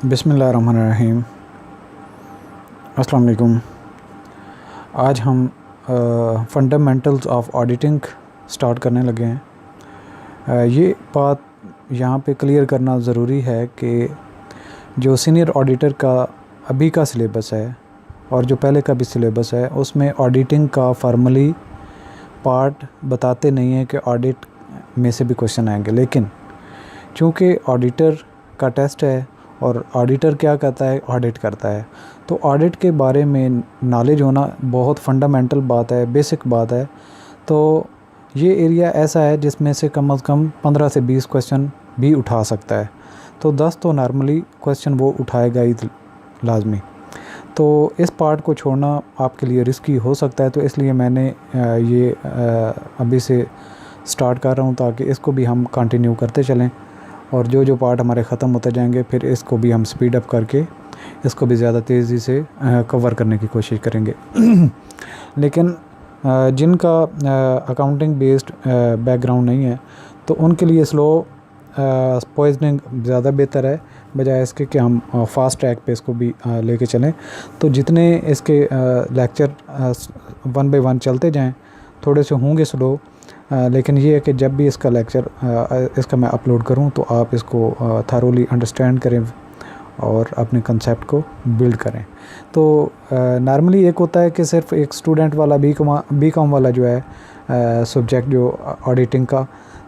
बिस्मिल्लाहिर्रहमानिर्रहीम। अस्सलाम वालेकुम। आज हम फंडामेंटल्स ऑफ ऑडिटिंग स्टार्ट करने लगे हैं। ये बात यहाँ पे क्लियर करना ज़रूरी है कि जो सीनियर ऑडिटर का अभी का सिलेबस है और जो पहले का भी सिलेबस है उसमें ऑडिटिंग का फॉर्मली पार्ट बताते नहीं हैं कि ऑडिट में से भी क्वेश्चन आएंगे, लेकिन चूँकि ऑडिटर का टेस्ट है और ऑडिटर क्या करता है, ऑडिट करता है, तो ऑडिट के बारे में नॉलेज होना बहुत फंडामेंटल बात है, बेसिक बात है। तो ये एरिया ऐसा है जिसमें से कम 15 से 20 क्वेश्चन भी उठा सकता है। तो 10 तो नॉर्मली क्वेश्चन वो उठाएगा ही लाजमी। तो इस पार्ट को छोड़ना आपके लिए रिस्की हो सकता है, तो इसलिए मैंने ये अभी से स्टार्ट कर रहा हूँ ताकि इसको भी हम कंटिन्यू करते चलें और जो पार्ट हमारे ख़त्म होते जाएंगे फिर इसको भी हम स्पीड अप करके इसको भी ज़्यादा तेज़ी से कवर करने की कोशिश करेंगे। लेकिन जिनका अकाउंटिंग बेस्ड बैकग्राउंड नहीं है तो उनके लिए स्लो पॉइजनिंग ज़्यादा बेहतर है, बजाय इसके कि हम फास्ट ट्रैक पे इसको भी लेके चलें। तो जितने इसके लेक्चर 1 बाय 1 चलते जाएं, थोड़े से होंगे स्लो, लेकिन ये है कि जब भी इसका लेक्चर इसका मैं अपलोड करूं तो आप इसको थारोली अंडरस्टैंड करें और अपने कंसेप्ट को बिल्ड करें। तो नॉर्मली एक होता है कि सिर्फ एक स्टूडेंट वाला बी कॉम वाला जो है सब्जेक्ट जो ऑडिटिंग का,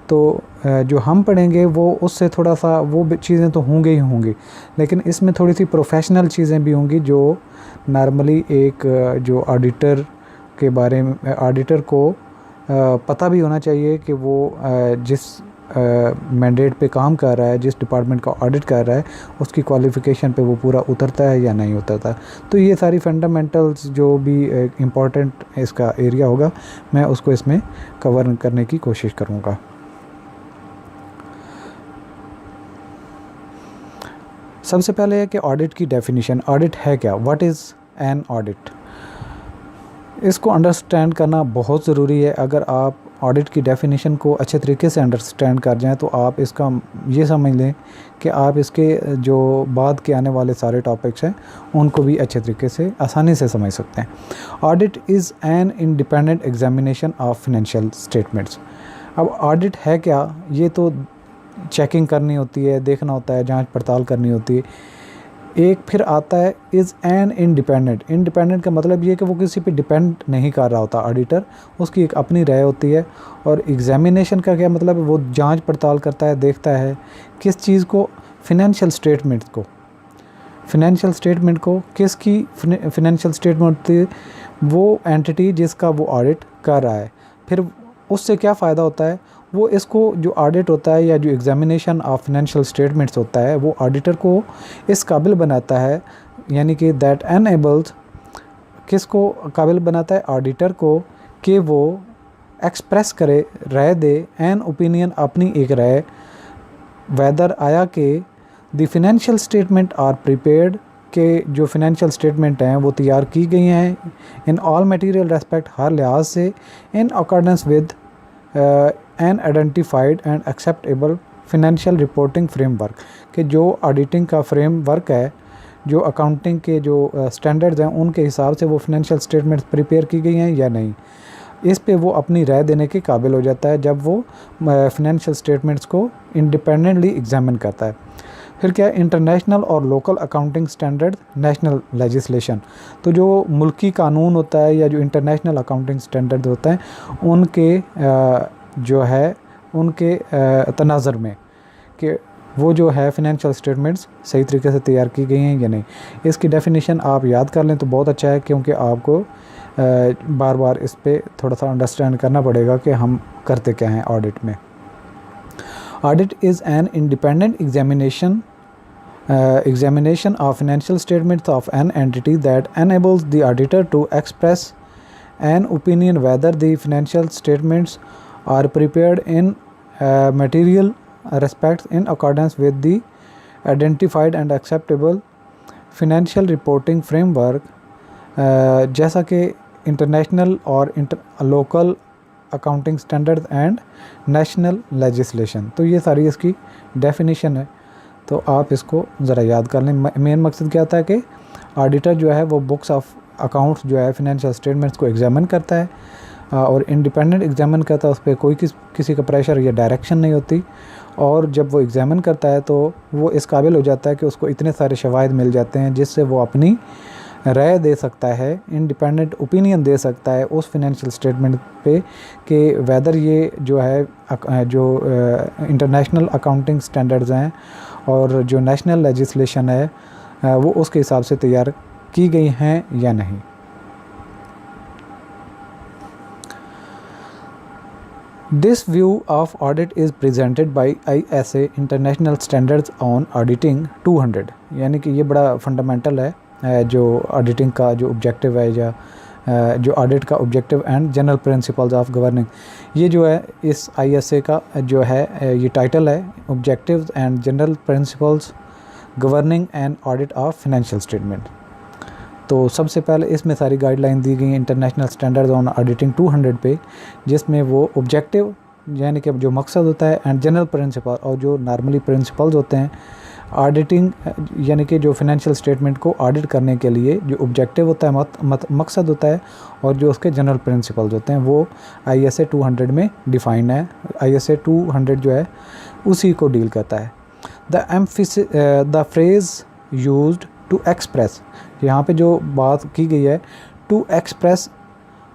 तो जो हम पढ़ेंगे वो उससे थोड़ा सा वो चीज़ें तो होंगी ही होंगी, लेकिन इसमें थोड़ी सी प्रोफेशनल चीज़ें भी होंगी जो नॉर्मली एक जो ऑडिटर के बारे में ऑडिटर को पता भी होना चाहिए कि वो जिस मैंडेट पे काम कर रहा है, जिस डिपार्टमेंट का ऑडिट कर रहा है, उसकी क्वालिफ़िकेशन पे वो पूरा उतरता है या नहीं उतरता। तो ये सारी फंडामेंटल्स जो भी इम्पोर्टेंट इसका एरिया होगा, मैं उसको इसमें कवर करने की कोशिश करूँगा। सबसे पहले है कि ऑडिट की डेफिनेशन। ऑडिट है क्या? What is an audit? इसको अंडरस्टैंड करना बहुत ज़रूरी है। अगर आप ऑडिट की डेफिनेशन को अच्छे तरीके से अंडरस्टैंड कर जाएं तो आप इसका ये समझ लें कि आप इसके जो बाद के आने वाले सारे टॉपिक्स हैं उनको भी अच्छे तरीके से आसानी से समझ सकते हैं। Audit is an independent examination of financial statements. अब ऑडिट है क्या? ये तो चेकिंग करनी होती है, देखना होता है, जांच पड़ताल करनी होती है। एक फिर आता है इज़ एन इंडिपेंडेंट। इंडिपेंडेंट का मतलब ये कि वो किसी पे डिपेंड नहीं कर रहा होता ऑडिटर, उसकी एक अपनी राय होती है। और एग्जामिनेशन का क्या मतलब है? वो जांच पड़ताल करता है, देखता है किस चीज़ को, फाइनेंशियल स्टेटमेंट को। फाइनेंशियल स्टेटमेंट को किसकी फाइनेंशियल स्टेटमेंट होती है? वो एंटिटी जिसका वो ऑडिट कर रहा है। फिर उससे क्या फ़ायदा होता है? वो इसको जो ऑडिट होता है या जो एग्जामिनेशन ऑफ फाइनेंशियल स्टेटमेंट्स होता है वो ऑडिटर को इस काबिल बनाता है, यानी कि दैट एनेबल्स, किसको काबिल बनाता है? ऑडिटर को, कि वो एक्सप्रेस करे, राय दे, एन ओपिनियन, अपनी एक राय, वेदर आया कि the financial statement are prepared, के जो फाइनेंशियल स्टेटमेंट हैं वो तैयार की गई हैं इन ऑल मटेरियल रेस्पेक्ट, हर लिहाज से, in accordance with an identified and acceptable financial reporting framework, कि जो ऑडिटिंग का फ्रेमवर्क है, जो अकाउंटिंग के जो स्टैंडर्ड्स हैं उनके हिसाब से वो फाइनेंशियल स्टेटमेंट्स प्रिपेयर की गई हैं या नहीं। इस पे वो अपनी राय देने के काबिल हो जाता है जब वो फाइनेंशियल स्टेटमेंट्स को इंडिपेंडेंटली एग्जामिन करता है। फिर क्या है? इंटरनेशनल और local accounting standard, national legislation. तो जो मुल्की कानून होता है या जो इंटरनेशनल अकाउंटिंग स्टैंडर्ड होते हैं उनके जो है उनके तनाज़र में कि वो जो है फाइनेंशियल स्टेटमेंट्स सही तरीके से तैयार की गई हैं या नहीं। इसकी डेफिनेशन आप याद कर लें तो बहुत अच्छा है, क्योंकि आपको बार बार इस पे थोड़ा सा अंडरस्टैंड करना पड़ेगा कि हम करते क्या हैं ऑडिट में। Audit is an independent examination of financial statements of an entity that enables the auditor to express an opinion whether the financial statements are prepared in material respects in accordance with the identified and acceptable financial reporting framework, जैसा कि international और local accounting standards and national legislation. तो ये सारी इसकी definition है। तो आप इसको ज़रा याद कर लें। मेन मकसद क्या था कि ऑडिटर जो है वो बुक्स ऑफ अकाउंट्स जो है फिनेंशियल स्टेटमेंट्स को एग्जामिन करता है और इंडिपेंडेंट एग्जामिन करता है, उस पर कोई किसी का प्रेशर या डायरेक्शन नहीं होती। और जब वो एग्जामिन करता है तो वो इस काबिल हो जाता है कि उसको इतने सारे शवाहिद मिल जाते हैं जिससे वो अपनी राय दे सकता है, इंडिपेंडेंट ओपिनियन दे सकता है उस फिनेंशियल स्टेटमेंट पे कि वेदर ये जो है जो इंटरनेशनल अकाउंटिंग स्टैंडर्ड्स हैं और जो नेशनल लेजिस्लेशन है वो उसके हिसाब से तैयार की गई हैं या नहीं। This view of audit is presented by ISA international standards on auditing 200। यानी कि ये बड़ा फंडामेंटल है जो ऑडिटिंग का जो ऑब्जेक्टिव है या जो ऑडिट का objective and general principles of governing. ये जो है इस ISA का जो है ये टाइटल है, objectives and general principles governing and audit of financial statement. तो सबसे पहले इसमें सारी गाइडलाइन दी गई हैं इंटरनेशनल स्टैंडर्ड्स ऑन ऑडिटिंग 200 पे, जिसमें वो ऑब्जेक्टिव यानी कि जो मकसद होता है एंड जनरल प्रिंसिपल और जो नॉर्मली प्रिंसिपल्स होते हैं ऑडिटिंग यानी कि जो फिनेंशियल स्टेटमेंट को ऑडिट करने के लिए जो ऑब्जेक्टिव होता है मकसद होता है और जो उसके जनरल प्रिंसिपल्स होते हैं वो ISA 200 में डिफाइन है। ISA 200 जो है उसी को डील करता है। The phrase used to express, यहाँ पे जो बात की गई है to express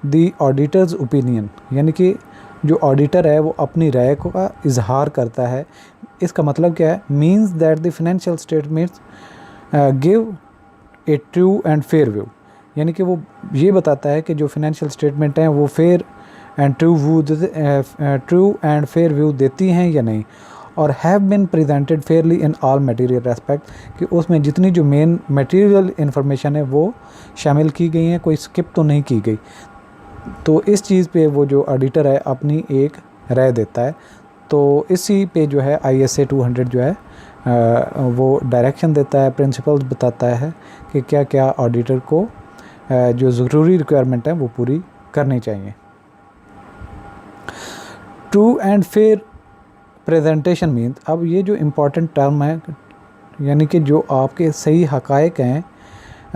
the auditor's opinion, यानी कि जो ऑडिटर है वो अपनी राय का इजहार करता है। इसका मतलब क्या है? Means that the financial statements give a true and fair view, यानी कि वो ये बताता है कि जो फाइनेंशियल स्टेटमेंट हैं वो fair and true and fair view देती हैं या नहीं, और have been presented Fairlie in all material respect, कि उसमें जितनी जो मेन मटेरियल इन्फॉर्मेशन है वो शामिल की गई हैं, कोई स्किप तो नहीं की गई। तो इस चीज़ पे वो जो ऑडिटर है अपनी एक राय देता है। तो इसी पे जो है ISA 200 जो है वो डायरेक्शन देता है, प्रिंसिपल्स बताता है कि क्या क्या ऑडिटर को जो ज़रूरी रिक्वायरमेंट है वो पूरी करनी चाहिए। True and fair presentation means, अब ये जो इम्पोर्टेंट टर्म है यानी कि जो आपके सही हक़ाइक़ हैं,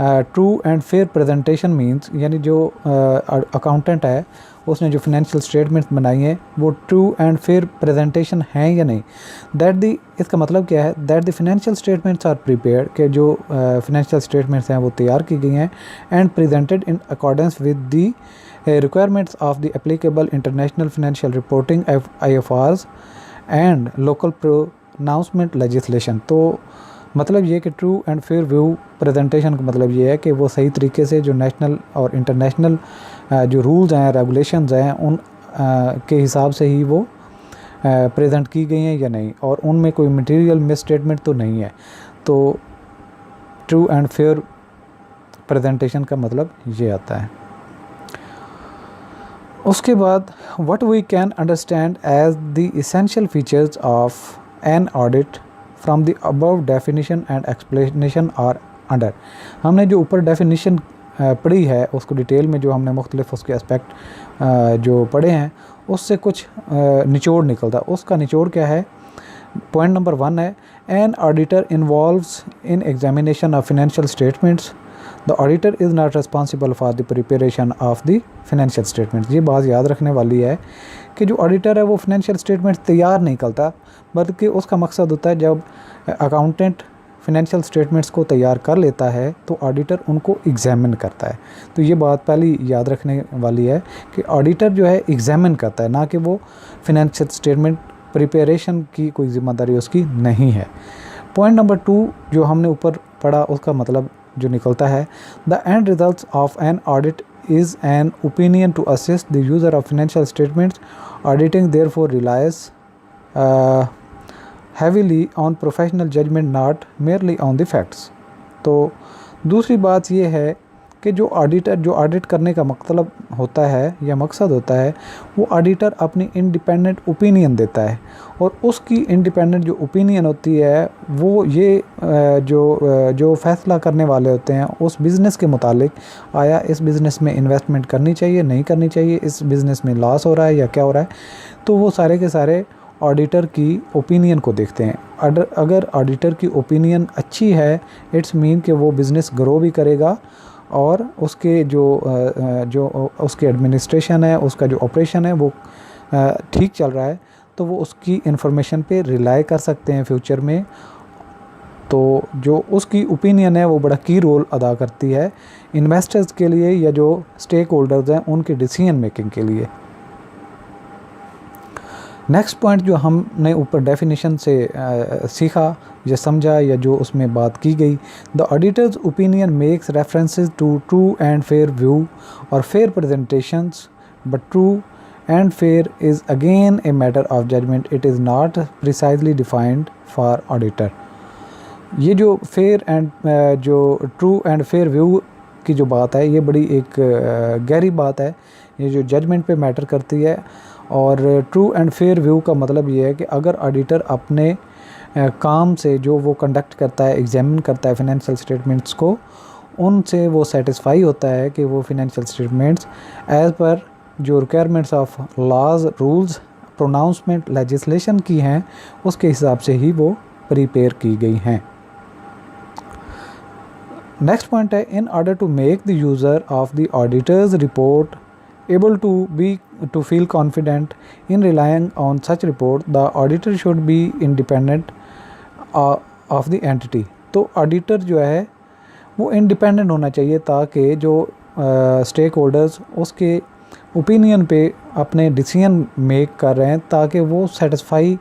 true and fair presentation means यानी जो अकाउंटेंट है उसने जो फिनेंशियल स्टेटमेंट्स बनाई हैं वो ट्रू एंड फेयर प्रेजेंटेशन हैं या नहीं। इसका मतलब क्या है? That the financial statements are prepared, के जो फिनेंशियल स्टेटमेंट्स हैं वो तैयार की गई हैं and presented in accordance with the requirements of the applicable international financial reporting IFRs and local pronouncement legislation. तो मतलब ये कि true and fair view presentation का मतलब ये है कि वो सही तरीके से जो नेशनल और इंटरनेशनल जो रूल्स हैं, रेगुलेशंस हैं, उन के हिसाब से ही वो प्रेजेंट की गई हैं या नहीं, और उनमें कोई मटेरियल मिस स्टेटमेंट तो नहीं है। तो ट्रू एंड फेयर प्रेजेंटेशन का मतलब ये आता है। उसके बाद what we can understand as the essential features of an audit from the above definition and explanation are under. हमने जो ऊपर डेफिनेशन पढ़ी है उसको डिटेल में जो हमने मुख्तलिफ उसके एस्पेक्ट जो पढ़े हैं उससे कुछ निचोड़ निकलता। उसका निचोड़ क्या है? पॉइंट नंबर 1 है an auditor involves in examination of financial statements, the auditor is not responsible for the preparation of the financial statements. ये बात याद रखने वाली है कि जो ऑडिटर है वो फिनेंशियल स्टेटमेंट्स तैयार नहीं करता, बल्कि उसका मकसद होता है जब अकाउंटेंट फिनेंशियल स्टेटमेंट्स को तैयार कर लेता है तो ऑडिटर उनको एग्जामिन करता है। तो ये बात पहली याद रखने वाली है कि ऑडिटर जो है एग्जामिन करता है, ना कि वो फिनेंशियल स्टेटमेंट प्रिपरेशन की कोई ज़िम्मेदारी उसकी नहीं है। पॉइंट नंबर 2 जो हमने ऊपर पढ़ा उसका मतलब जो निकलता है, the end results of an audit is an opinion to assist the user of financial statements. Auditing therefore relies heavily on professional judgment, not merely on the facts. तो दूसरी बात ये है कि जो ऑडिटर जो ऑडिट करने का मतलब होता है या मकसद होता है वो ऑडिटर अपनी इंडिपेंडेंट ओपिनियन देता है, और उसकी इंडिपेंडेंट जो ओपिनियन होती है वो ये जो फैसला करने वाले होते हैं उस बिज़नेस के मुतालिक, आया इस बिज़नेस में इन्वेस्टमेंट करनी चाहिए नहीं करनी चाहिए, इस बिज़नेस में लॉस हो रहा है या क्या हो रहा है, तो वो सारे के सारे ऑडिटर की ओपिनियन को देखते हैं। अगर ऑडिटर की ओपिनियन अच्छी है, इट्स मीन कि वो बिज़नेस ग्रो भी करेगा और उसके जो उसके एडमिनिस्ट्रेशन है, उसका जो ऑपरेशन है वो ठीक चल रहा है, तो वो उसकी इन्फॉर्मेशन पे रिलाई कर सकते हैं फ्यूचर में। तो जो उसकी ओपिनियन है वो बड़ा की रोल अदा करती है इन्वेस्टर्स के लिए या जो स्टेक होल्डर्स हैं उनके डिसीजन मेकिंग के लिए। नेक्स्ट पॉइंट जो हमने ऊपर डेफिनेशन से सीखा या समझा या जो उसमें बात की गई, the auditor's opinion makes references to true and fair view और fair presentations, but true and fair is again a matter of judgement, it is not precisely defined for auditor. ये जो फेयर एंड जो true and fair view की जो बात है, ये बड़ी एक गहरी बात है, ये जो जजमेंट पे मैटर करती है। और ट्रू एंड फेयर व्यू का मतलब ये है कि अगर ऑडिटर अपने काम से जो वो कंडक्ट करता है, एग्जामिन करता है फाइनेंशियल स्टेटमेंट्स को, उनसे वो सेटिस्फाई होता है कि वो फाइनेंशियल स्टेटमेंट्स एज़ पर जो requirements of laws, rules, pronouncement, legislation की हैं, उसके हिसाब से ही वो प्रिपेयर की गई हैं। नेक्स्ट पॉइंट है, in order to make the user of the auditor's report able to feel confident in relying on such report, the auditor should be independent of the entity। तो ऑडिटर जो है वो independent होना चाहिए ताकि जो stake holders उसके opinion पे अपने डिसीजन मेक कर रहे हैं, ताकि वो सेटिस्फाई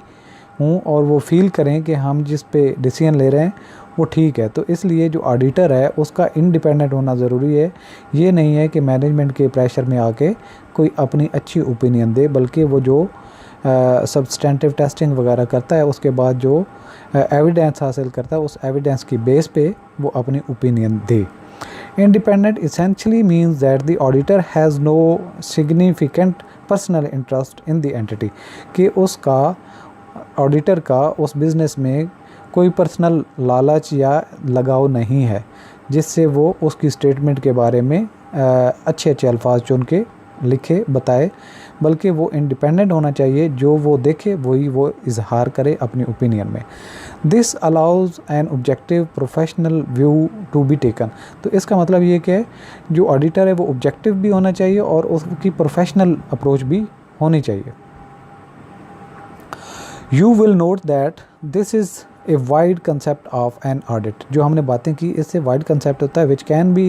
हों और वो फील करें कि हम जिस पे डिसीजन ले रहे हैं वो ठीक है। तो इसलिए जो ऑडिटर है उसका इंडिपेंडेंट होना ज़रूरी है। ये नहीं है कि मैनेजमेंट के प्रेशर में आके कोई अपनी अच्छी ओपिनियन दे, बल्कि वो जो सब्सटेंटिव टेस्टिंग वगैरह करता है, उसके बाद जो एविडेंस हासिल करता है, उस एविडेंस की बेस पे वो अपनी ओपिनियन दे। Independent essentially means that the auditor has no significant personal interest in the entity, कि उसका ऑडिटर का उस बिज़नेस में कोई पर्सनल लालच या लगाव नहीं है जिससे वो उसकी स्टेटमेंट के बारे में अच्छे अच्छे अल्फाज चुन के लिखे बताए, बल्कि वो इंडिपेंडेंट होना चाहिए, जो वो देखे वही वो इजहार करे अपनी ओपिनियन में। This allows an objective professional view to be taken. तो इसका मतलब ये कि जो ऑडिटर है वो ऑब्जेक्टिव भी होना चाहिए और उसकी प्रोफेशनल अप्रोच भी होनी चाहिए। You will note that this is a wide concept of an audit। जो हमने बातें की, इससे वाइड कंसेप्ट होता है which can be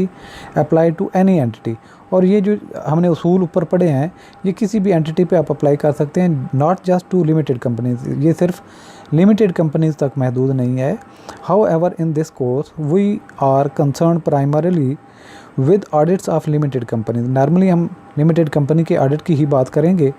applied to any entity। और ये जो हमने उसूल ऊपर पढ़े हैं, ये किसी भी एंटिटी पे आप अप्लाई कर सकते हैं, not just to limited companies. ये सिर्फ लिमिटेड कंपनीज तक महदूद नहीं है। However, in this course we are concerned primarily with audits of limited companies. Normally हम लिमिटेड कंपनी के ऑडिट की ही बात करेंगे,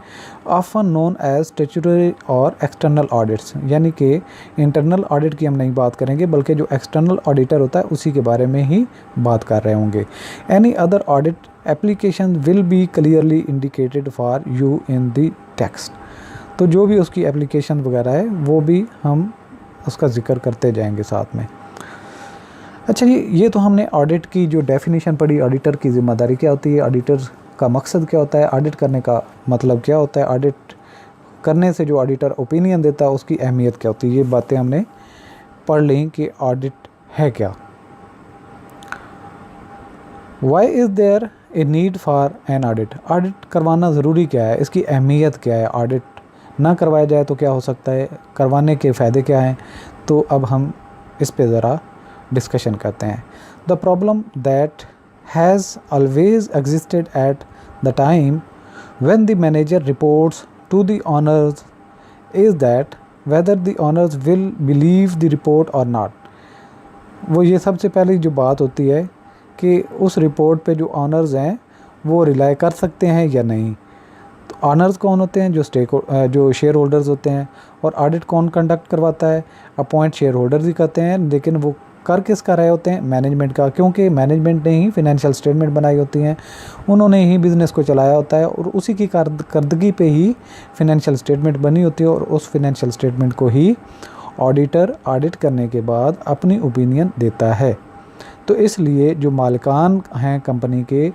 ऑफन नोन एज स्टैट्यूटरी और एक्सटर्नल ऑडिट्स, यानी कि इंटरनल ऑडिट की हम नहीं बात करेंगे, बल्कि जो एक्सटर्नल ऑडिटर होता है उसी के बारे में ही बात कर रहे होंगे। Any other audit application will be clearly indicated for you in the text. तो जो भी उसकी एप्लीकेशन वगैरह है वो भी हम उसका जिक्र करते जाएंगे साथ में। अच्छा जी, ये तो हमने ऑडिट की जो डेफिनेशन पढ़ी, ऑडिटर की ज़िम्मेदारी क्या होती है, ऑडिटर का मकसद क्या होता है, ऑडिट करने का मतलब क्या होता है, ऑडिट करने से जो ऑडिटर ओपिनियन देता है उसकी अहमियत क्या होती है, ये बातें हमने पढ़ ली कि ऑडिट है क्या। Why is there a need for an audit. Audit करवाना ज़रूरी क्या है, इसकी अहमियत क्या है, ऑडिट ना करवाया जाए तो क्या हो सकता है, करवाने के फ़ायदे क्या हैं। तो अब हम इस पे ज़रा डिस्कशन करते हैं। The problem that has always existed at the time when the manager reports to the owners is that whether the owners will believe the report और नॉट। वो ये सबसे पहली जो बात होती है कि उस रिपोर्ट पे जो ऑनर्स हैं वो रिलाई कर सकते हैं या नहीं। तो ऑनर्स कौन होते हैं, जो शेयर होल्डर्स होते हैं। और ऑडिट कौन कंडक्ट करवाता है, अपॉइंट शेयर होल्डर्स ही करते हैं, लेकिन वो कर किसका रहे होते हैं, मैनेजमेंट का, क्योंकि मैनेजमेंट ने ही फाइनेंशियल स्टेटमेंट बनाई होती हैं, उन्होंने ही बिज़नेस को चलाया होता है और उसी की कारकर्दगी पे ही फाइनेंशियल स्टेटमेंट बनी होती है और उस फाइनेंशियल स्टेटमेंट को ही ऑडिटर ऑडिट करने के बाद अपनी ओपिनियन देता है। तो इसलिए जो मालिकान हैं कंपनी के,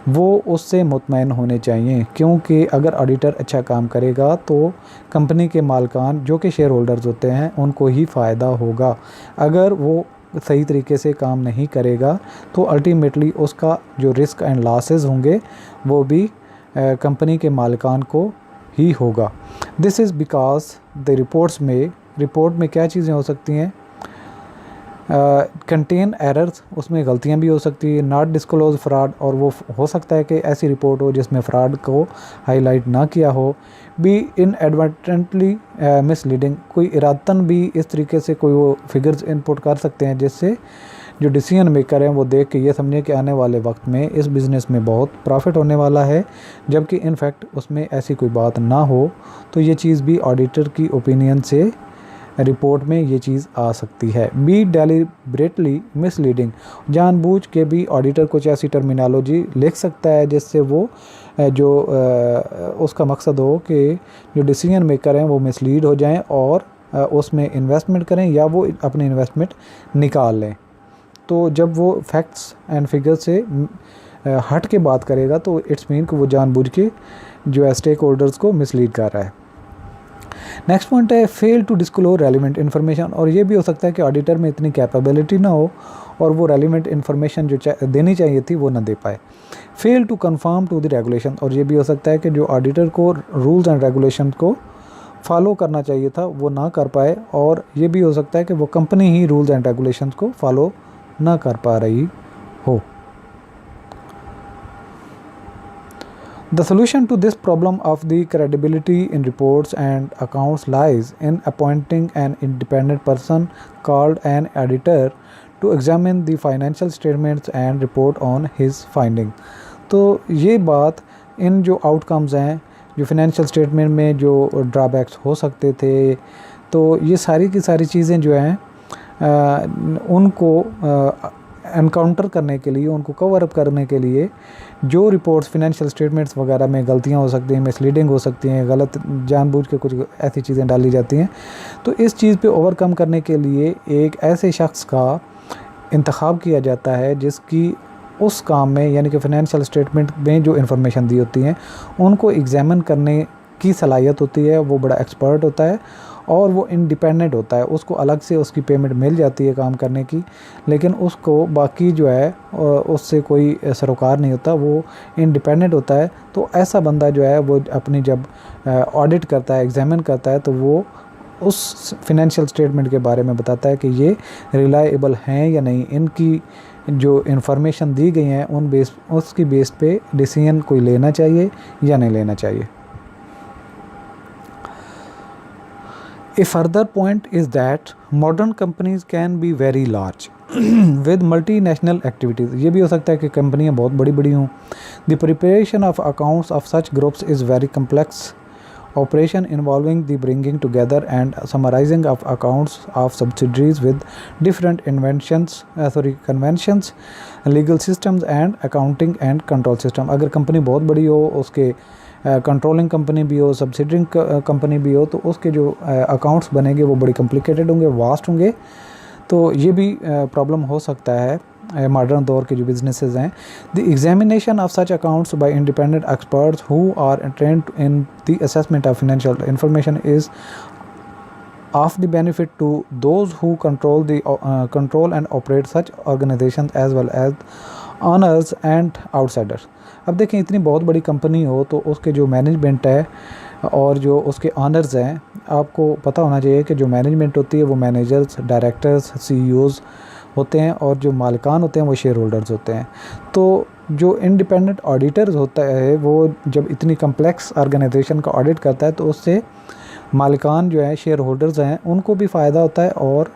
वो उससे मुतमईन होने चाहिए, क्योंकि अगर ऑडिटर अच्छा काम करेगा तो कंपनी के मालिकान जो कि शेयर होल्डर्स होते हैं उनको ही फ़ायदा होगा। अगर वो सही तरीके से काम नहीं करेगा तो अल्टीमेटली उसका जो रिस्क एंड लॉसेस होंगे वो भी कंपनी के मालिकान को ही होगा। This is because the report में क्या चीज़ें हो सकती हैं, कंटेन एरर्स, उसमें गलतियां भी हो सकती है, नॉट डिस्क्लोज फ्रॉड, और वो हो सकता है कि ऐसी रिपोर्ट हो जिसमें फ्रॉड को हाईलाइट ना किया हो, बी इनएडवर्टेंटली मिसलीडिंग, कोई इरादतन भी इस तरीके से कोई वो फिगर्स इनपुट कर सकते हैं जिससे जो डिसीजन मेकर हैं वो देख के ये समझे कि आने वाले वक्त में इस बिज़नेस में बहुत प्रॉफिट होने वाला है, जबकि इनफैक्ट उसमें ऐसी कोई बात ना हो। तो ये चीज़ भी ऑडिटर की ओपिनियन से रिपोर्ट में ये चीज़ आ सकती है। बी डेलिब्रेटली मिसलीडिंग, जानबूझ के भी ऑडिटर कुछ ऐसी टर्मिनोलॉजी लिख सकता है जिससे वो जो उसका मकसद हो कि जो डिसीजन मेकर हैं वो मिसलीड हो जाएं और उसमें इन्वेस्टमेंट करें या वो अपनी इन्वेस्टमेंट निकाल लें। तो जब वो फैक्ट्स एंड फिगर्स से हट के बात करेगा तो इट्स मीन कि वो जानबूझ के जो है स्टेक होल्डर्स को मिसलीड कर रहा है। नेक्स्ट पॉइंट है fail to disclose relevant information, और ये भी हो सकता है कि ऑडिटर में इतनी कैपेबिलिटी ना हो और वो रेलिवेंट इन्फॉर्मेशन जो देनी चाहिए थी वो ना दे पाए। Fail to confirm to the regulation, और ये भी हो सकता है कि जो ऑडिटर को रूल्स एंड रेगुलेशन को फॉलो करना चाहिए था वो ना कर पाए, और ये भी हो सकता है कि वो company he rules and regulations को फॉलो ना कर पा रही हो। The solution to this problem of the credibility in reports and accounts lies in appointing an independent person called an auditor to examine the financial statements and report on his finding। तो ये बात इन जो outcomes हैं, जो financial statement में जो drawbacks हो सकते थे, तो ये सारी की सारी चीज़ें जो हैं उनको एनकाउंटर करने के लिए, उनको कवर अप करने के लिए जो रिपोर्ट्स फाइनेंशियल स्टेटमेंट्स वगैरह में गलतियां हो सकती हैं, मिसलीडिंग हो सकती हैं, गलत जानबूझ के कुछ ऐसी चीज़ें डाली जाती हैं, तो इस चीज़ पे ओवरकम करने के लिए एक ऐसे शख्स का इंतखाब किया जाता है जिसकी उस काम में, यानी कि फाइनेंशियल स्टेटमेंट में जो इन्फॉर्मेशन दी होती हैं उनको एग्जामिन करने की सलाहियत होती है। वो बड़ा एक्सपर्ट होता है और वो इंडिपेंडेंट होता है, उसको अलग से उसकी पेमेंट मिल जाती है काम करने की, लेकिन उसको बाकी जो है उससे कोई सरोकार नहीं होता, वो इंडिपेंडेंट होता है। तो ऐसा बंदा जो है वो अपनी जब ऑडिट करता है, एग्जामिन करता है, तो वो उस फाइनेंशियल स्टेटमेंट के बारे में बताता है कि ये रिलायबल हैं या नहीं, इनकी जो इन्फॉर्मेशन दी गई हैं उसकी बेस पे डिसीजन कोई लेना चाहिए या नहीं लेना चाहिए। A further point is that modern companies can be very large with multinational activities। ये भी हो सकता है कि कंपनियां बहुत बड़ी बड़ी हों। The preparation of accounts of such groups is very complex operation involving the bringing together and summarizing of accounts of subsidiaries with different conventions, legal systems and accounting and control system। अगर company बहुत बड़ी हो, उसके controlling company भी हो, subsidiary company भी हो, तो उसके जो अकाउंट्स बनेंगे वो बड़ी कॉम्प्लिकेटेड होंगे, वास्ट होंगे। तो ये भी प्रॉब्लम हो सकता है मॉडर्न दौर के जो बिजनेसेस हैं। The examination of such accounts by independent experts who are trained in the assessment of financial information is of the benefit to those who control and operate such organizations as well as owners and outsiders। अब देखें, इतनी बहुत बड़ी company हो तो उसके जो management है और जो उसके ऑनर्स हैं, आपको पता होना चाहिए कि जो मैनेजमेंट होती है वो मैनेजर्स, डायरेक्टर्स, सीईओज़ होते हैं और जो मालिकान होते हैं वो शेयर होल्डर्स होते हैं। तो जो इंडिपेंडेंट ऑडिटर्स होता है वो जब इतनी कम्प्लेक्स ऑर्गेनाइजेशन का ऑडिट करता है तो उससे मालिकान जो है, शेयर होल्डर्स हैं, उनको भी फ़ायदा होता है और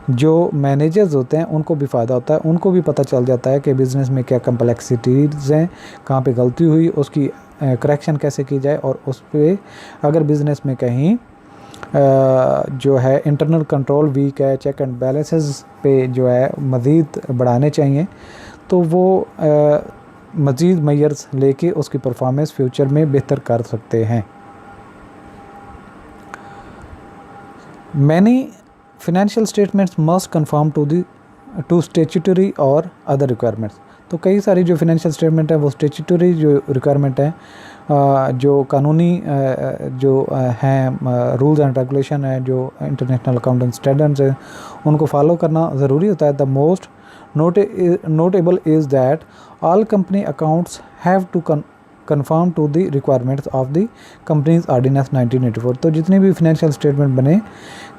जो मैनेजर्स होते हैं उनको भी फ़ायदा होता है। उनको भी पता चल जाता है कि बिज़नेस में क्या कम्प्लेक्सिटीज़ हैं, कहाँ पे गलती हुई, उसकी करेक्शन कैसे की जाए, और उस पर अगर बिज़नेस में कहीं जो है इंटरनल कंट्रोल वीक है, चेक एंड बैलेंसेस पे जो है मज़ीद बढ़ाने चाहिए, तो वो मज़ीद मेजर्स लेके उसकी परफॉर्मेंस फ्यूचर में बेहतर कर सकते हैं। Many financial statements must conform to statutory or other requirements। तो कई सारी जो फिनेंशियल स्टेटमेंट है वो स्टेचुटरी जो रिक्वायरमेंट है, जो कानूनी जो हैं रूल्स एंड रेगुलेशन है, जो इंटरनेशनल अकाउंटिंग स्टैंडर्ड्स हैं, उनको फॉलो करना ज़रूरी होता है। The most notable is that all company accounts have to confirm to the requirements of the companies ordinance 1984। तो जितनी भी फिनेंशियल स्टेटमेंट बने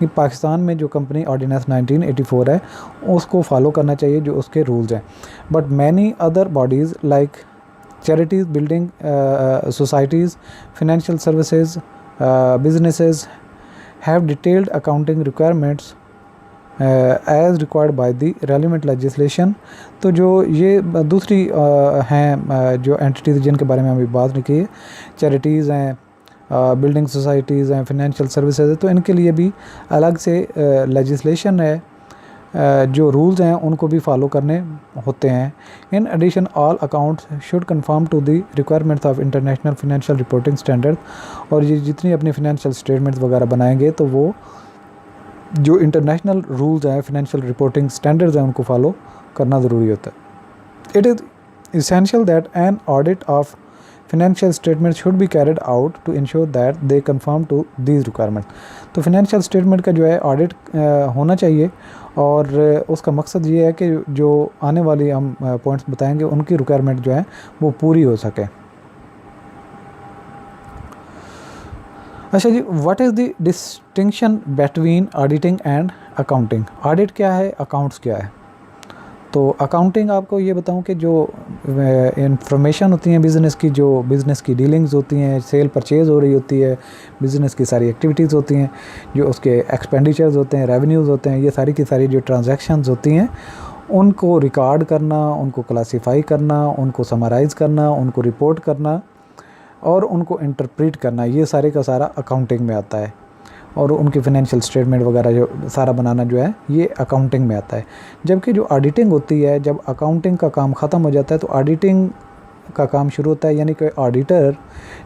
कि पाकिस्तान में जो कंपनी ऑर्डिनेंस 1984 है उसको फॉलो करना चाहिए, जो उसके रूल्स हैं। But many other bodies like charities, building societies, financial services, businesses have detailed accounting requirements as required by the relevant legislation। तो जो ये दूसरी हैं जो एंटिटीज़ जिनके बारे में अभी बात नहीं की है, चैरिटीज़ हैं, बिल्डिंग सोसाइटीज़ हैं, फिनेंशियल सर्विसेज है, तो इनके लिए भी अलग से लेजिस्लेशन है, जो रूल्स हैं उनको भी फॉलो करने होते हैं। In addition all accounts should confirm to the requirements of international financial reporting standard. और ये जितनी अपनी फिनेंशियल स्टेटमेंट्स वगैरह बनाएंगे तो वो जो इंटरनेशनल रूल्स हैं, फिनेंशियल रिपोर्टिंग स्टैंडर्ड्स हैं, उनको फॉलो करना ज़रूरी होता है। It is essential that an audit of financial statement should be carried out to ensure that they confirm to these requirement. तो फिनेंशियल स्टेटमेंट का जो है ऑडिट होना चाहिए, और उसका मकसद ये है कि जो आने वाली हम पॉइंट्स बताएंगे उनकी रिक्वायरमेंट जो है वो पूरी हो सके। अच्छा जी, what is the distinction between auditing and accounting? Audit क्या है, अकाउंट्स क्या है? तो अकाउंटिंग आपको ये बताऊं कि जो इंफॉर्मेशन होती है बिज़नेस की, जो बिज़नेस की डीलिंग्स होती हैं, सेल परचेज़ हो रही होती है, बिज़नेस की सारी एक्टिविटीज़ होती हैं, जो उसके एक्सपेंडिचर्स होते हैं, रेवेन्यूज़ होते हैं, ये सारी की सारी जो ट्रांजैक्शंस होती हैं उनको रिकॉर्ड करना, उनको क्लासीफाई करना, उनको समराइज़ करना, उनको रिपोर्ट करना और उनको इंटरप्रेट करना, ये सारे का सारा अकाउंटिंग में आता है। और उनकी फ़ाइनेंशियल स्टेटमेंट वगैरह जो सारा बनाना जो है ये अकाउंटिंग में आता है। जबकि जो ऑडिटिंग होती है, जब अकाउंटिंग का काम ख़त्म हो जाता है तो ऑडिटिंग का काम शुरू होता है, यानी कि ऑडिटर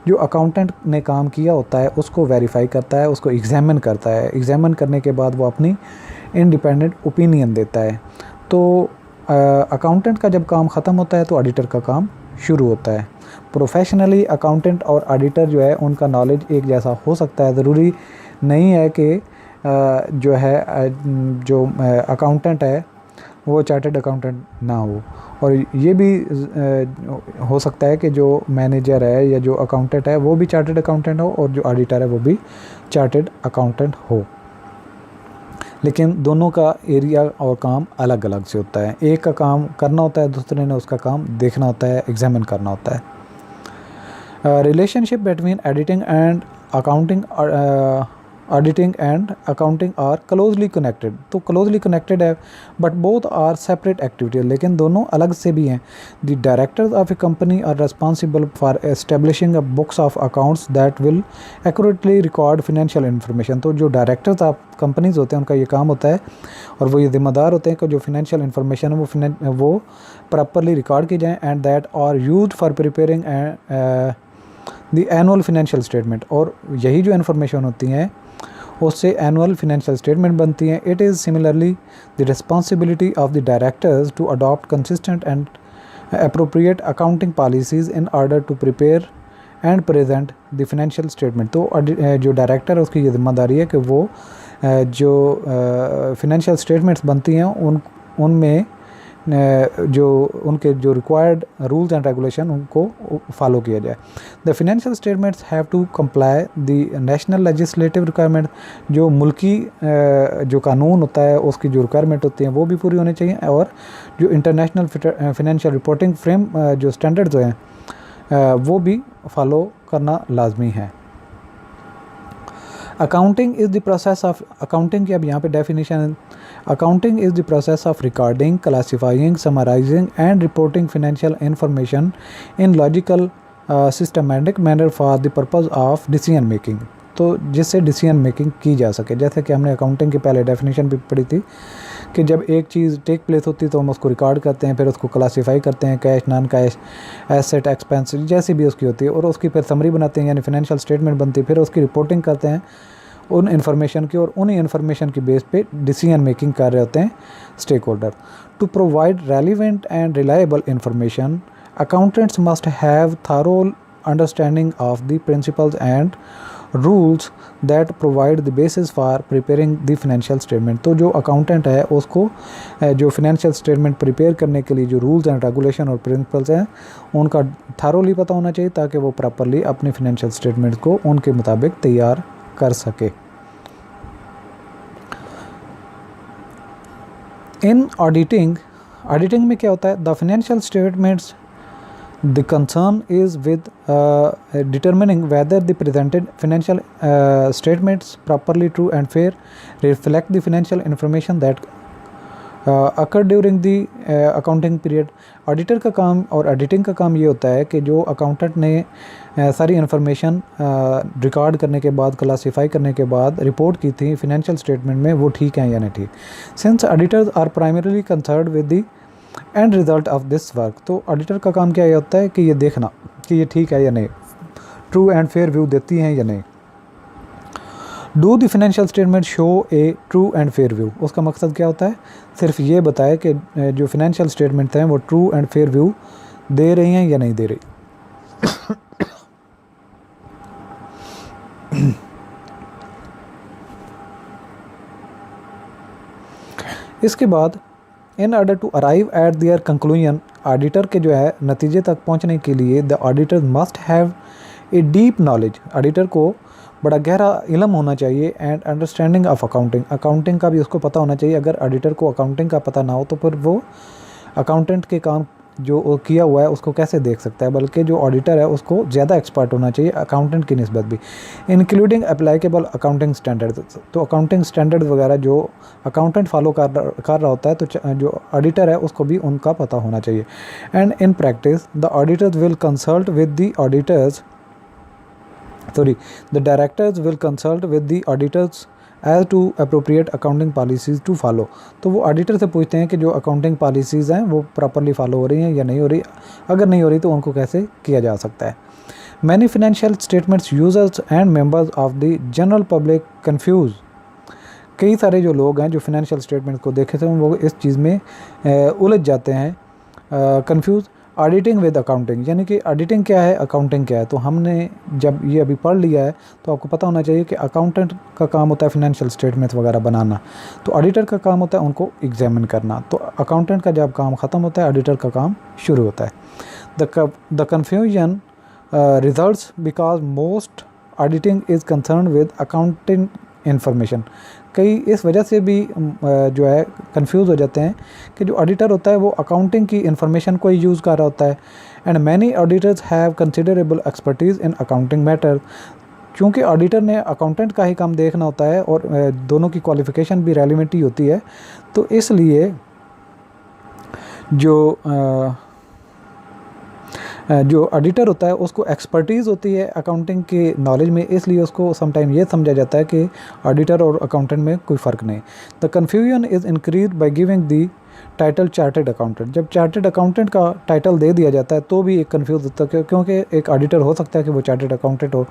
जो अकाउंटेंट ने काम किया होता है उसको वेरीफाई करता है, उसको एग्जामिन करता है। एग्जामिन करने के बाद वो अपनी इंडिपेंडेंट ओपिनियन देता है। तो अकाउंटेंट का जब काम ख़त्म होता है तो ऑडिटर का काम शुरू होता है। प्रोफेशनली अकाउंटेंट और ऑडिटर जो है उनका नॉलेज एक जैसा हो सकता है, ज़रूरी नहीं है कि जो है जो अकाउंटेंट है वो चार्टर्ड अकाउंटेंट ना हो, और ये भी हो सकता है कि जो मैनेजर है या जो अकाउंटेंट है वो भी चार्टर्ड अकाउंटेंट हो और जो ऑडिटर है वो भी चार्टर्ड अकाउंटेंट हो। लेकिन दोनों का एरिया और काम अलग अलग से होता है। एक का काम करना होता है, दूसरे ने उसका काम देखना होता है, एग्जामिन करना होता है। Relationship between editing and accounting auditing and accounting are closely connected. तो क्लोजली कनेक्टेड है but both are separate activities, लेकिन दोनों अलग से भी हैं। The directors of a company are responsible for establishing a books of accounts that will accurately record financial information. तो जो डायरेक्टर्स ऑफ कंपनीज होते हैं उनका ये काम होता है और वो ये जिम्मेदार होते हैं कि जो फिनेंशियल इन्फॉर्मेशन है वो प्रॉपरली रिकॉर्ड की जाए and that are used for preparing the annual financial statement. और यही जो इन्फॉर्मेशन होती हैं उससे एनुअल फिनेंशियल स्टेटमेंट बनती हैं। It is similarly the responsibility of the directors to adopt consistent and appropriate accounting policies in order to prepare and present the financial statement. तो जो डायरेक्टर है उसकी ये जिम्मेदारी है कि वो जो फिनेंशियल स्टेटमेंट्स बनती हैं उनमें जो उनके जो रिक्वायर्ड रूल्स एंड रेगुलेशन उनको फॉलो किया जाए। The financial statements have to comply the national legislative requirement. जो मुल्की जो कानून होता है उसकी जो रिक्वायरमेंट होती हैं वो भी पूरी होनी चाहिए, और जो इंटरनेशनल फिनेंशियल रिपोर्टिंग फ्रेम जो स्टैंडर्ड्स हैं वो भी फॉलो करना लाजमी है। Accounting is the process of accounting की अब यहाँ पे definition, accounting is the process of recording, classifying, summarising and reporting financial information in logical systematic manner for the purpose of decision making. तो जिससे डिसीजन मेकिंग की जा सके। जैसे कि हमने अकाउंटिंग की पहले डेफिनेशन भी पढ़ी थी कि जब एक चीज़ टेक प्लेस होती है तो हम उसको रिकॉर्ड करते हैं, फिर उसको क्लासीफाई करते हैं, cash, non cash, asset, expense, जैसी भी उसकी होती है, और उसकी फिर समरी बनाते हैं यानी फिनेंशियल स्टेटमेंट बनती है। फिर उसकी रिपोर्टिंग करते हैं उन इन्फॉर्मेशन की, और उन्हीं इन्फॉर्मेशन की बेस पे डिसीजन मेकिंग कर रहे होते हैं stakeholder. To provide relevant and reliable information, accountants must have thorough understanding of the principles and rules that provide the basis for preparing the financial statement। तो जो accountant है उसको जो फिनेंशियल स्टेटमेंट प्रिपेयर करने के लिए जो rules and regulation और प्रिंसिपल्स हैं उनका थारोली पता होना चाहिए ताकि वो प्रॉपरली अपने फिनेंशियल स्टेटमेंट को उनके मुताबिक तैयार कर सके। इन ऑडिटिंग में क्या होता है? The financial statements the concern is with determining whether the presented financial statements properly true and fair reflect the financial information that occur during the accounting period. Auditor का काम और एडिटिंग का काम ये होता है कि जो अकाउंटेंट ने सारी इन्फॉर्मेशन रिकॉर्ड करने के बाद, क्लासीफाई करने के बाद रिपोर्ट की थी फिनेंशियल स्टेटमेंट में, वो ठीक है या नहीं ठीक। Since auditors are primarily concerned with the end result of this work, तो ऑडिटर का काम क्या ये होता है कि ये देखना कि ये ठीक है या नहीं, ट्रू एंड फेयर व्यू देती हैं या नहीं। Do the financial statement show A true and fair view, उसका मकसद क्या होता है? सिर्फ ये बताए कि जो फाइनेंशियल स्टेटमेंट हैं वो ट्रू एंड फेयर व्यू दे रही हैं या नहीं दे रही। इसके बाद in order to arrive at their conclusion, auditor के जो है नतीजे तक पहुंचने के लिए the auditor must have a deep knowledge, auditor को बड़ा गहरा इल्म होना चाहिए एंड अंडरस्टैंडिंग ऑफ अकाउंटिंग का भी उसको पता होना चाहिए। अगर ऑडिटर को अकाउंटिंग का पता ना हो तो फिर वो अकाउंटेंट के काम जो किया हुआ है उसको कैसे देख सकता है, बल्कि जो ऑडिटर है उसको ज़्यादा एक्सपर्ट होना चाहिए अकाउंटेंट की निस्बत भी। इंक्लूडिंग अप्लाइकेबल अकाउंटिंग स्टैंडर्ड, तो अकाउंटिंग स्टैंडर्ड वगैरह जो अकाउंटेंट फॉलो कर रहा होता है तो जो ऑडिटर है उसको भी उनका पता होना चाहिए। And in practice the auditors will consult with the directors will consult with the auditors as to appropriate accounting policies to follow, तो वो ऑडिटर से पूछते हैं कि जो अकाउंटिंग पॉलिसीज़ हैं वो प्रॉपरली फॉलो हो रही हैं या नहीं हो रही, अगर नहीं हो रही तो उनको कैसे किया जा सकता है। Many financial statements users and members of the general public confuse, कई सारे जो लोग हैं जो फाइनेंशियल स्टेटमेंट को देखे थे वो इस चीज़ में उलझ जाते हैं, कन्फ्यूज़। ऑडिटिंग विद अकाउंटिंग, यानी कि ऑडिटिंग क्या है, अकाउंटिंग क्या है। तो हमने जब ये अभी पढ़ लिया है तो आपको पता होना चाहिए कि अकाउंटेंट का काम होता है फाइनेंशियल स्टेटमेंट वगैरह बनाना, तो ऑडिटर का काम होता है उनको एग्जामिन करना। तो अकाउंटेंट का जब काम ख़त्म होता है ऑडिटर का काम शुरू होता है। The confusion results because most auditing is concern with accounting information, कई इस वजह से भी जो है कंफ्यूज हो जाते हैं कि जो ऑडिटर होता है वो अकाउंटिंग की इन्फॉर्मेशन को ही यूज़ कर रहा होता है। And many auditors have considerable expertise in accounting matter, क्योंकि ऑडिटर ने अकाउंटेंट का ही काम देखना होता है और दोनों की क्वालिफ़िकेशन भी रेलिवेंट ही होती है, तो इसलिए जो ऑडिटर होता है उसको एक्सपर्टीज़ होती है अकाउंटिंग के नॉलेज में, इसलिए उसको समटाइम ये समझा जाता है कि ऑडिटर और अकाउंटेंट में कोई फ़र्क नहीं। The confusion is increase by giving the title chartered accountant, जब चार्टेड अकाउंटेंट का टाइटल दे दिया जाता है तो भी एक कन्फ्यूज़ होता है, क्योंकि एक ऑडिटर हो सकता है कि वो चार्टेड अकाउंटेंट हो,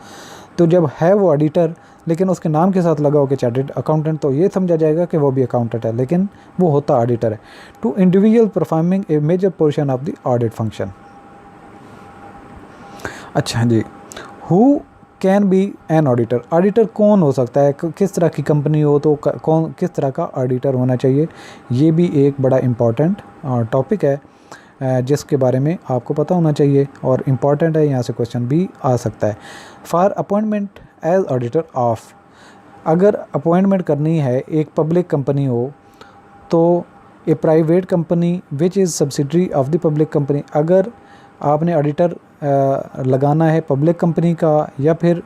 तो जब है वो ऑडिटर लेकिन उसके नाम के साथ लगा हो कि चार्टेड अकाउंटेंट, तो ये समझा जाएगा कि वो भी अकाउंटेंट है लेकिन वो होता ऑडिटर है। To individual performing a major portion of the audit function. अच्छा जी, who can be an auditor, auditor कौन हो सकता है, किस तरह की कंपनी हो तो कौन किस तरह का ऑडिटर होना चाहिए, ये भी एक बड़ा इम्पॉर्टेंट टॉपिक है जिसके बारे में आपको पता होना चाहिए और इम्पॉर्टेंट है, यहाँ से क्वेश्चन भी आ सकता है। For appointment as auditor of, अगर अपॉइंटमेंट करनी है एक पब्लिक कंपनी हो तो a private company which is subsidiary of the public company, अगर आपने ऑडिटर लगाना है पब्लिक कंपनी का या फिर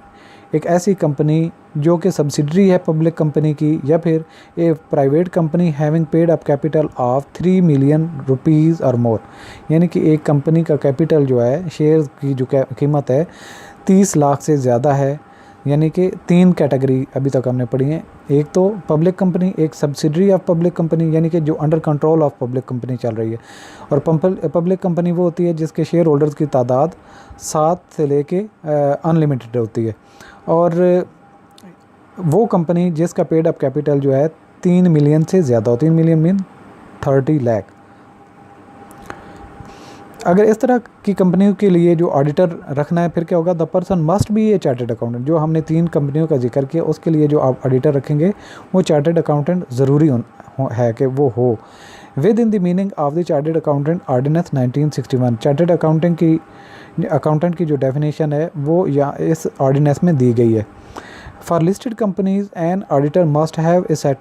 एक ऐसी कंपनी जो कि सब्सिडरी है पब्लिक कंपनी की, या फिर a private company having paid up capital of 3 million rupees और मोर, यानी कि एक कंपनी का कैपिटल जो है शेयर की जो कीमत है 30 लाख से ज़्यादा है, यानी कि 3 कैटेगरी अभी तक हमने पढ़ी हैं, एक तो पब्लिक कंपनी, एक सब्सिडरी ऑफ पब्लिक कंपनी यानी कि जो under control of public company चल रही है, और पब्लिक कंपनी वो होती है जिसके शेयर होल्डर्स की तादाद 7 से लेके अनलिमिटेड होती है, और वो कंपनी जिसका पेड अप कैपिटल जो है 3 मिलियन से ज़्यादा हो, 3 मिलियन मीन 30 लाख, अगर इस तरह की कंपनियों के लिए जो ऑडिटर रखना है, फिर क्या होगा, the person must be A chartered accountant. जो हमने 3 कंपनियों का जिक्र किया, उसके लिए जो आप ऑडिटर रखेंगे वो चार्टर्ड अकाउंटेंट ज़रूरी है कि वो हो। With in the meaning of the chartered accountant ordinance 1961, chartered accountant की जो डेफिनेशन है वो या इस ऑर्डिनेंस में दी गई है। For listed companies an auditor must have A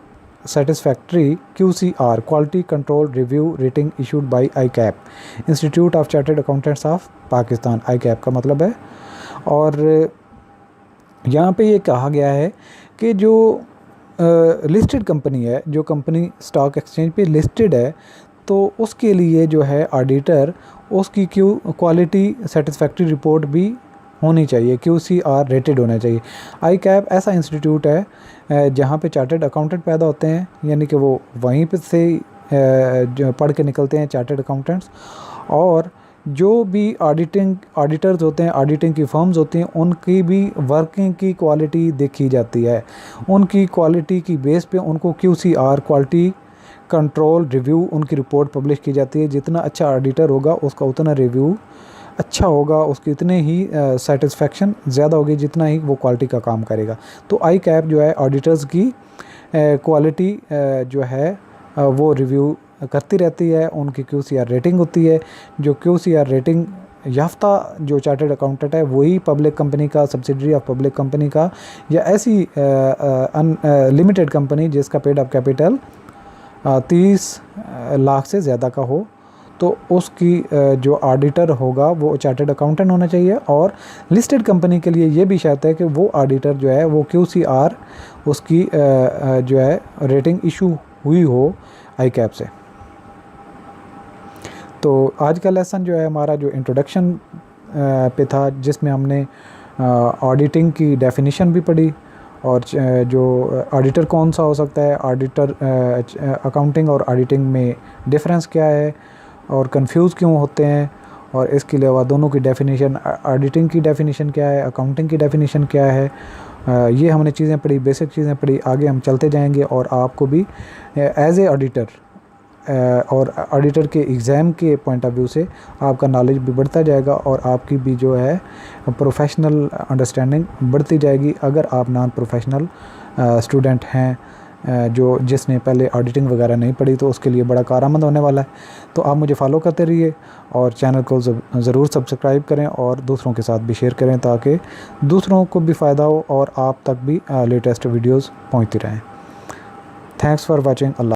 satisfactory QCR quality control review rating issued by ICAP, Institute of Chartered Accountants of Pakistan। ICAP का मतलब है, और यहाँ पे ये कहा गया है कि जो लिस्टेड कंपनी है, जो कंपनी स्टॉक एक्सचेंज पे लिस्टेड है, तो उसके लिए जो है ऑडिटर उसकी क्वालिटी सेटिस्फैक्ट्री रिपोर्ट भी होनी चाहिए, QCR रेटेड होना चाहिए। ICAP ऐसा इंस्टीट्यूट है जहाँ पे चार्टर्ड अकाउंटेंट पैदा होते हैं, यानी कि वो वहीं पे से जो पढ़ के निकलते हैं चार्टर्ड अकाउंटेंट्स, और जो भी ऑडिटर्स होते हैं, ऑडिटिंग की फर्म्स होती हैं, उनकी भी वर्किंग की क्वालिटी देखी जाती है। उनकी क्वालिटी की बेस पे उनको QCR क्वालिटी कंट्रोल रिव्यू उनकी रिपोर्ट पब्लिश की जाती है। जितना अच्छा ऑडिटर होगा उसका उतना रिव्यू अच्छा होगा, उसकी इतने ही सेटिस्फेक्शन ज़्यादा होगी जितना ही वो क्वालिटी का काम करेगा। तो ICAP जो है ऑडिटर्स की क्वालिटी जो है वो रिव्यू करती रहती है, उनकी QCR रेटिंग होती है। जो QCR रेटिंग याफ्ता जो चार्टर्ड अकाउंटेंट है वही पब्लिक कंपनी का, सब्सिडरी ऑफ पब्लिक कंपनी का, या ऐसी लिमिटेड कंपनी जिसका पेड अप कैपिटल 30 लाख से ज़्यादा का हो, तो उसकी जो ऑडिटर होगा वो चार्टर्ड अकाउंटेंट होना चाहिए। और लिस्टेड कंपनी के लिए ये भी शर्त है कि वो ऑडिटर जो है वो QCR उसकी जो है रेटिंग इशू हुई हो ICAP से। तो आज का लेसन जो है हमारा जो इंट्रोडक्शन पे था, जिसमें हमने ऑडिटिंग की डेफिनेशन भी पढ़ी, और जो ऑडिटर कौन सा हो सकता है, ऑडिटर अकाउंटिंग और ऑडिटिंग में डिफरेंस क्या है और कंफ्यूज क्यों होते हैं, और इसके अलावा दोनों की डेफिनेशन, ऑडिटिंग की डेफिनेशन क्या है, अकाउंटिंग की डेफिनेशन क्या है, ये हमने चीज़ें पढ़ी, बेसिक चीज़ें पढ़ी। आगे हम चलते जाएंगे और आपको भी एज ए ऑडिटर और ऑडिटर के एग्ज़ाम के पॉइंट ऑफ व्यू से आपका नॉलेज भी बढ़ता जाएगा, और आपकी भी जो है प्रोफेशनल अंडरस्टैंडिंग बढ़ती जाएगी। अगर आप नॉन प्रोफेशनल स्टूडेंट हैं जिसने पहले ऑडिटिंग वगैरह नहीं पढ़ी, तो उसके लिए बड़ा कारआमद होने वाला है। तो आप मुझे फॉलो करते रहिए और चैनल को ज़रूर सब्सक्राइब करें और दूसरों के साथ भी शेयर करें, ताकि दूसरों को भी फ़ायदा हो और आप तक भी लेटेस्ट वीडियोस पहुंचती रहें। Thanks for watching. अल्लाह।